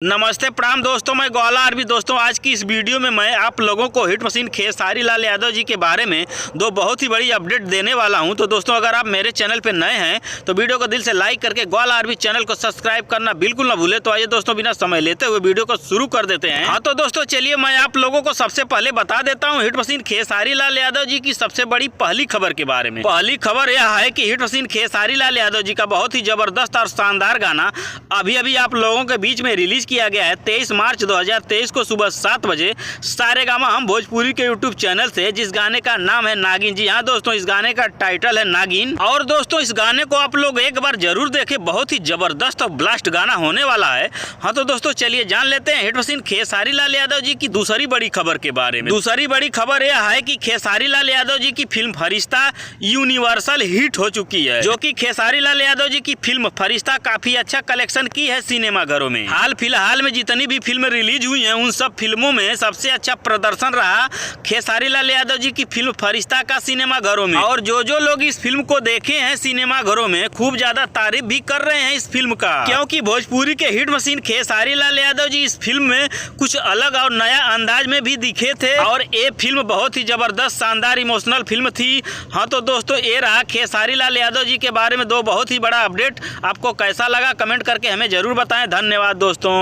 नमस्ते प्रणाम दोस्तों, मैं गौला आरबी। दोस्तों आज की इस वीडियो में मैं आप लोगों को हिट मशीन खेसारी लाल यादव जी के बारे में दो बहुत ही बड़ी अपडेट देने वाला हूं। तो दोस्तों अगर आप मेरे चैनल पर नए हैं तो वीडियो को दिल से लाइक करके गौला आरबी चैनल को सब्सक्राइब करना बिल्कुल ना भूले। तो आइए दोस्तों बिना समय लेते हुए वीडियो को शुरू कर देते हैं। हाँ तो दोस्तों चलिए मैं आप लोगों को सबसे पहले बता देता हूँ हिट मशीन खेसारी लाल यादव जी की सबसे बड़ी पहली खबर के बारे में। पहली खबर यह है कि हिट मशीन खेसारी लाल यादव जी का बहुत ही जबरदस्त और शानदार गाना अभी आप लोगों के बीच में रिलीज किया गया है 23 मार्च 2023 को सुबह 7 बजे सारेगामा हम भोजपुरी के यूट्यूब चैनल से, जिस गाने का नाम है नागिन। जी हाँ दोस्तों, इस गाने का टाइटल है नागिन। और दोस्तों इस गाने को आप लोग एक बार जरूर देखें, बहुत ही जबरदस्त और ब्लास्ट गाना होने वाला है। हाँ तो दोस्तों चलिए जान लेते हैं हिट मशीन खेसारी लाल यादव जी की दूसरी बड़ी खबर के बारे में। दूसरी बड़ी खबर यह है कि खेसारी लाल यादव जी की फिल्म फरिश्ता यूनिवर्सल हिट हो चुकी है, जो कि खेसारी लाल यादव जी की फिल्म फरिश्ता काफी अच्छा कलेक्शन की है सिनेमा घरों में। हाल फिलहाल में जितनी भी फिल्म रिलीज हुई हैं उन सब फिल्मों में सबसे अच्छा प्रदर्शन रहा खेसारी लाल यादव जी की फिल्म फरिश्ता का सिनेमा घरों में। और जो लोग इस फिल्म को देखे हैं सिनेमा घरों में खूब ज्यादा तारीफ भी कर रहे हैं इस फिल्म का, क्योंकि भोजपुरी के हिट मशीन खेसारी लाल यादव जी इस फिल्म में कुछ अलग और नया अंदाज में भी दिखे थे। और ये फिल्म बहुत ही जबरदस्त शानदार इमोशनल फिल्म थी। हाँ तो दोस्तों ये रहा खेसारी लाल यादव जी के बारे में दो बहुत ही बड़ा अपडेट। आपको कैसा लगा कमेंट करके हमें जरूर बताएं। धन्यवाद दोस्तों।